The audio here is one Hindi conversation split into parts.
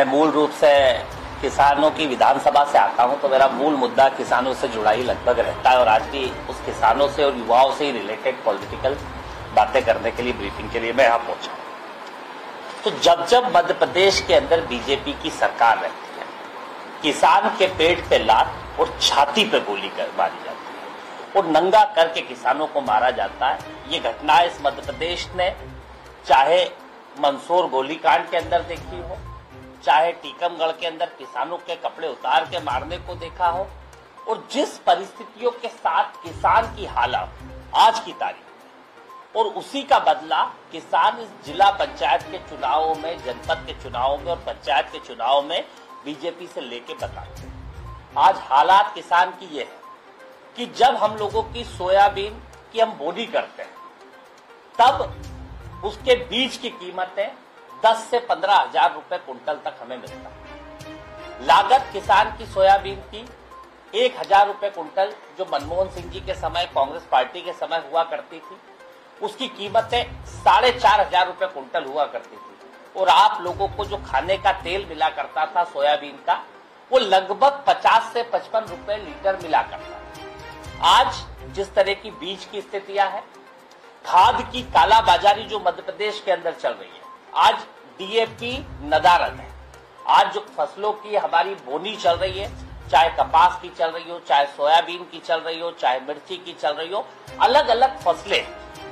मैं मूल रूप से किसानों की विधानसभा से आता हूं, तो मेरा मूल मुद्दा किसानों से जुड़ा ही लगभग रहता है और आज भी उस किसानों से और युवाओं से ही रिलेटेड पॉलिटिकल बातें करने के लिए, ब्रीफिंग के लिए मैं यहाँ पहुंचा। तो जब जब मध्य प्रदेश के अंदर बीजेपी की सरकार रहती है, किसान के पेट पे लात और छाती पे गोली मारी जाती है और नंगा करके किसानों को मारा जाता है। ये घटना इस मध्य प्रदेश ने चाहे मंदसौर गोलीकांड के अंदर देखी हो, चाहे टीकमगढ़ के अंदर किसानों के कपड़े उतार के मारने को देखा हो, और जिस परिस्थितियों के साथ किसान की हालत आज की तारीख, और उसी का बदला किसान इस जिला पंचायत के चुनावों में, जनपद के चुनावों में और पंचायत के चुनाव में बीजेपी से लेके बताते हैं। आज हालात किसान की ये है कि जब हम लोगों की सोयाबीन की हम बोनी करते हैं, तब उसके बीज की कीमतें 10 से 15 हजार रुपए कुंटल तक हमें मिलता है। लागत किसान की सोयाबीन की 1,000 रुपए कुंटल जो मनमोहन सिंह जी के समय, कांग्रेस पार्टी के समय हुआ करती थी, उसकी कीमतें 4,500 रुपए कुंटल हुआ करती थी। और आप लोगों को जो खाने का तेल मिला करता था सोयाबीन का, वो लगभग 50 से 55 रुपए लीटर मिला करता था। आज जिस तरह की बीज की स्थितियां है, खाद की कालाबाजारी जो मध्य प्रदेश के अंदर चल रही है, आज डीएपी नदारद है। आज जो फसलों की हमारी बोनी चल रही है, चाहे कपास की चल रही हो, चाहे सोयाबीन की चल रही हो, चाहे मिर्ची की चल रही हो, अलग अलग फसलें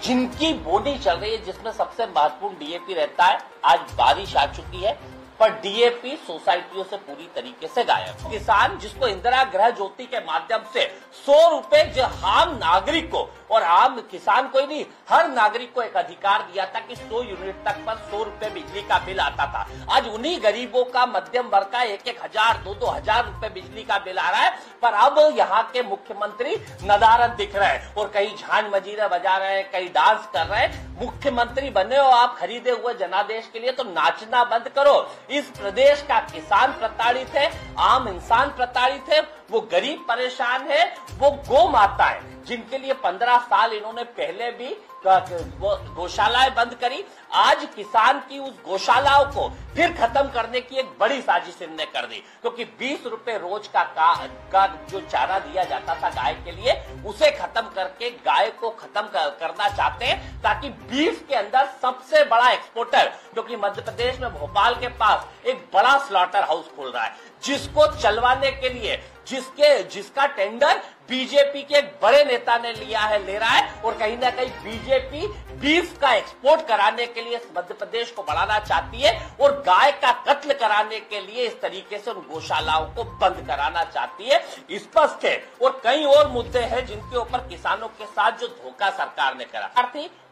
जिनकी बोनी चल रही है, जिसमें सबसे महत्वपूर्ण डीएपी रहता है, आज बारिश आ चुकी है पर डीएपी सोसाइटियों से पूरी तरीके से गायब। किसान जिसको इंदिरा गृह ज्योति के माध्यम से 100 रुपए जो आम नागरिक को, और आम किसान को ही नहीं, हर नागरिक को एक अधिकार दिया था कि 100 यूनिट तक पर 100 रुपए बिजली का बिल आता था। आज उन्हीं गरीबों का, मध्यम वर्ग का 1-1 हजार, 2-2 हजार रुपए बिजली का बिल आ रहा है। पर अब यहाँ के मुख्यमंत्री नदारद दिख रहे हैं और कहीं झांझ मजीरा बजा रहे हैं, कहीं डांस कर रहे हैं। मुख्यमंत्री बने हो आप खरीदे हुए जनादेश के लिए, तो नाचना बंद करो। इस प्रदेश का किसान प्रताड़ित है, आम इंसान प्रताड़ित है, वो गरीब परेशान है, वो गौ माता है जिनके लिए 15 साल इन्होंने पहले भी गौशालाएं बंद करी। आज किसान की उस गौशालाओं को फिर खत्म करने की एक बड़ी साजिश इन्होंने कर दी, क्योंकि 20 रुपए रोज का जो चारा दिया जाता था गाय के लिए, उसे खत्म करके गाय को खत्म करना चाहते हैं, ताकि बीफ के अंदर सबसे बड़ा एक्सपोर्टर, क्योंकि मध्य प्रदेश में भोपाल के पास एक बड़ा स्लॉटर हाउस खुल रहा है, जिसको चलवाने के लिए जिसका टेंडर बीजेपी के एक बड़े नेता ने ले रहा है, और कहीं ना कहीं बीजेपी बीफ का एक्सपोर्ट कराने के लिए मध्य प्रदेश को बढ़ाना चाहती है और गाय का कत्ल कराने के लिए इस तरीके से उन गौशालाओं को बंद कराना चाहती है। स्पष्ट है। और कई और मुद्दे हैं जिनके ऊपर किसानों के साथ जो धोखा सरकार ने करा।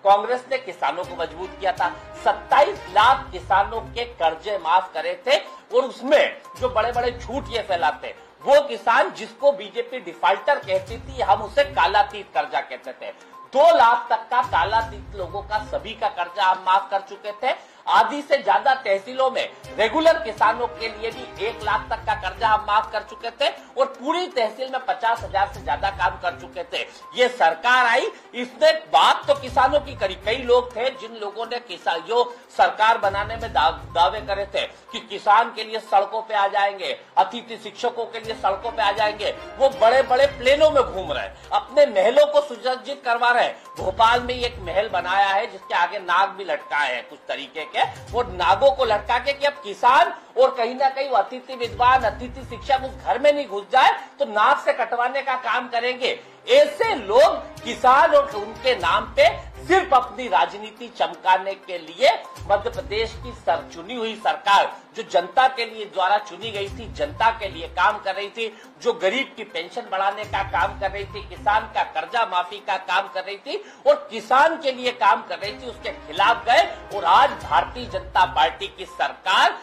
कांग्रेस ने किसानों को मजबूत किया था, 27 लाख किसानों के कर्जे माफ करे थे, और उसमें जो बड़े बड़े झूठ ये फैलाते, वो किसान जिसको बीजेपी डिफाल्टर कहती थी, हम उसे कालातीत कर्जा कहते थे। 2 लाख तक का कालातीत लोगों का सभी का कर्जा हम माफ कर चुके थे। आधी से ज्यादा तहसीलों में रेगुलर किसानों के लिए भी 1 लाख तक का कर्जा हम माफ कर चुके थे, और पूरी तहसील में 50,000 से ज्यादा काम कर चुके थे। ये सरकार आई, इसने बात तो किसानों की करी। कई लोग थे जिन लोगों ने जो सरकार बनाने में दावे करे थे कि किसान के लिए सड़कों पे आ जाएंगे, अतिथि शिक्षकों के लिए सड़कों पे आ जाएंगे, वो बड़े बड़े प्लेनों में घूम रहे हैं, अपने महलों को सुसज्जित करवा रहे हैं। भोपाल में एक महल बनाया है जिसके आगे नाग भी लटकाए हैं कुछ तरीके के, और नागों को लटका के कि अब किसान और कहीं ना कहीं अतिथि विद्वान, अतिथि शिक्षक उस घर में नहीं घुस जाए तो नाक से कटवाने का काम करेंगे। ऐसे लोग किसान और उनके नाम पे सिर्फ अपनी राजनीति चमकाने के लिए मध्य प्रदेश की चुनी हुई सरकार, जो जनता के लिए द्वारा चुनी गई थी, जनता के लिए काम कर रही थी, जो गरीब की पेंशन बढ़ाने का काम कर रही थी, किसान का कर्जा माफी का काम कर रही थी और किसान के लिए काम कर रही थी, उसके खिलाफ गए। और आज भारतीय जनता पार्टी की सरकार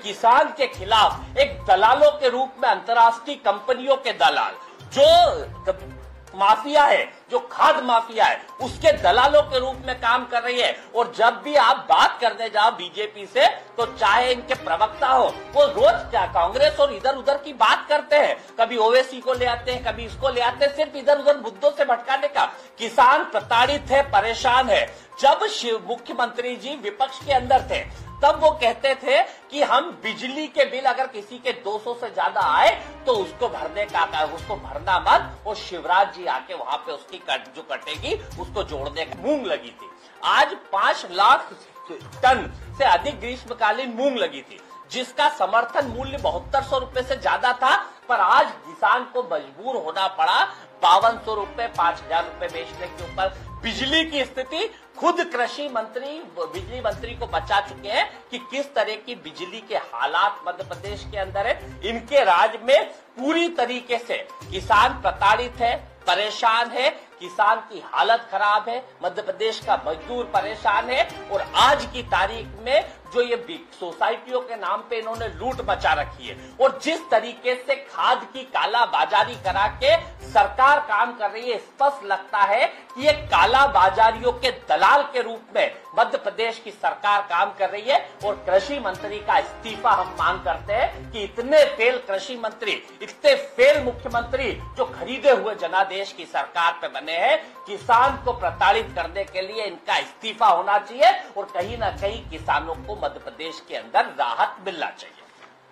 किसान के खिलाफ एक दलालों के रूप में, अंतर्राष्ट्रीय कंपनियों के दलाल, जो माफिया है, जो खाद माफिया है, उसके दलालों के रूप में काम कर रही है। और जब भी आप बात करने जाओ बीजेपी से, तो चाहे इनके प्रवक्ता हो, वो रोज क्या कांग्रेस और इधर उधर की बात करते हैं, कभी ओवैसी को ले आते हैं, कभी इसको ले आते हैं, सिर्फ इधर उधर मुद्दों से भटकाने का। किसान प्रताड़ित है, परेशान है। जब मुख्यमंत्री जी विपक्ष के अंदर थे, तब वो कहते थे कि हम बिजली के बिल अगर किसी के 200 से ज्यादा आए तो उसको भरना मत, और शिवराज जी आके वहां पे उसकी जो कटेगी उसको जोड़ने का मूंग लगी थी। आज 5 लाख टन से अधिक ग्रीष्मकालीन मूंग लगी थी, जिसका समर्थन मूल्य 7200 रुपए से ज्यादा था, पर आज किसान को मजबूर होना पड़ा 5200 रुपए 5000 रुपए बेचने के ऊपर। बिजली की स्थिति खुद कृषि मंत्री बिजली मंत्री को बचा चुके हैं कि किस तरह की बिजली के हालात मध्य प्रदेश के अंदर है। इनके राज में पूरी तरीके से किसान प्रताड़ित है, परेशान है, किसान की हालत खराब है, मध्य प्रदेश का मजदूर परेशान है। और आज की तारीख में जो ये सोसाइटियों के नाम पे इन्होंने लूट मचा रखी है, और जिस तरीके से खाद की काला बाजारी करा के सरकार काम कर रही है, स्पष्ट लगता है कि ये काला बाजारियों के दलाल के रूप में मध्य प्रदेश की सरकार काम कर रही है। और कृषि मंत्री का इस्तीफा हम मांग करते हैं कि इतने फेल कृषि मंत्री, इतने फेल मुख्यमंत्री जो खरीदे हुए जनादेश की सरकार पे बने हैं, किसान को प्रताड़ित करने के लिए इनका इस्तीफा होना चाहिए और कहीं ना कहीं किसानों को मध्य प्रदेश के अंदर राहत मिलना चाहिए।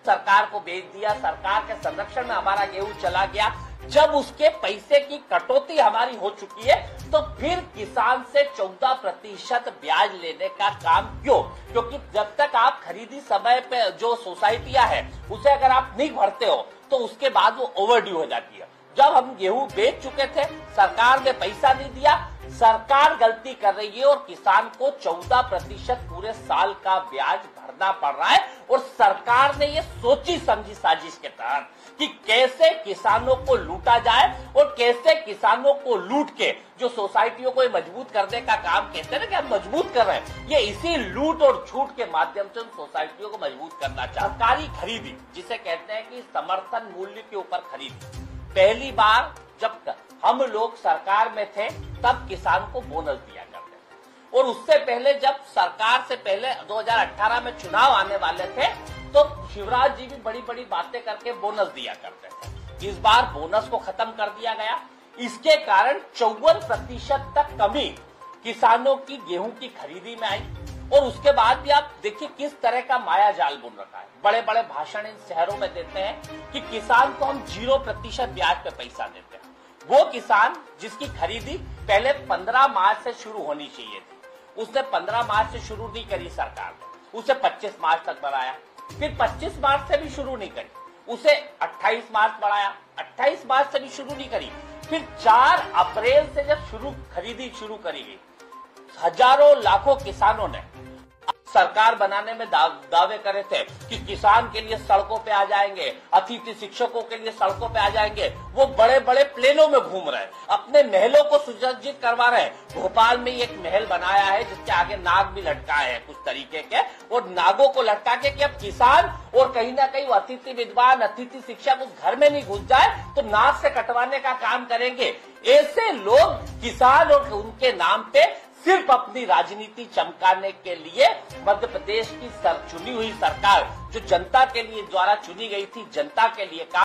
सरकार को बेच दिया, सरकार के संरक्षण में हमारा गेहूं चला गया। जब उसके पैसे की कटौती हमारी हो चुकी है तो फिर किसान से 14% ब्याज लेने का काम क्यों? क्योंकि जब तक आप खरीदी समय पे जो सोसाइटियां है उसे अगर आप नहीं भरते हो तो उसके बाद वो ओवरड्यू हो जाती है। जब हम गेहूं बेच चुके थे, सरकार ने पैसा नहीं दिया, सरकार गलती कर रही है और किसान को 14% पूरे साल का ब्याज भरना पड़ रहा है। और सरकार ने ये सोची समझी साजिश के तहत कि कैसे किसानों को लूटा जाए और कैसे किसानों को लूट के जो सोसाइटियों को मजबूत करने का काम कहते हैं ना कि हम मजबूत कर रहे हैं, ये इसी लूट और झूठ के माध्यम से सोसाइटियों को मजबूत करना चाहते। सरकारी खरीदी जिसे कहते हैं कि समर्थन मूल्य के ऊपर खरीदी, पहली बार जब हम लोग सरकार में थे तब किसान को बोनस दिया करते थे, और उससे पहले जब सरकार से पहले 2018 में चुनाव आने वाले थे तो शिवराज जी भी बड़ी बड़ी बातें करके बोनस दिया करते थे। इस बार बोनस को खत्म कर दिया गया। इसके कारण 54% तक कमी किसानों की गेहूं की खरीदी में आई। और उसके बाद भी आप देखिए किस तरह का माया जाल बुन रखा है। बड़े बड़े भाषण इन शहरों में देते हैं कि किसान को हम 0% ब्याज पे पैसा देते हैं। वो किसान जिसकी खरीदी पहले 15 मार्च से शुरू होनी चाहिए थी, उसने 15 मार्च से शुरू नहीं करी सरकार ने, उसे 25 मार्च तक बढ़ाया, फिर 25 मार्च से भी शुरू नहीं करी, उसे 28 मार्च बढ़ाया, 28 मार्च से भी शुरू नहीं करी, फिर 4 अप्रैल से जब खरीदी शुरू करी गई, हजारों लाखों किसानों ने सरकार बनाने में दावे करे थे कि किसान के लिए सड़कों पे आ जाएंगे, अतिथि शिक्षकों के लिए सड़कों पे आ जाएंगे। वो बड़े बड़े प्लेनों में घूम रहे हैं, अपने महलों को सुसज्जित करवा रहे हैं। भोपाल में एक महल बनाया है जिसके आगे नाग भी लटकाए हैं कुछ तरीके के, और नागों को लटका के कि अब किसान और कहीं ना कहीं अतिथि विद्वान, अतिथि शिक्षक उस घर में नहीं घुस जाए तो नाक से कटवाने का काम करेंगे। ऐसे लोग किसान और उनके नाम पे सिर्फ अपनी राजनीति चमकाने के लिए मध्य प्रदेश की चुनी हुई सरकार जो जनता के लिए द्वारा चुनी गई थी, जनता के लिए काम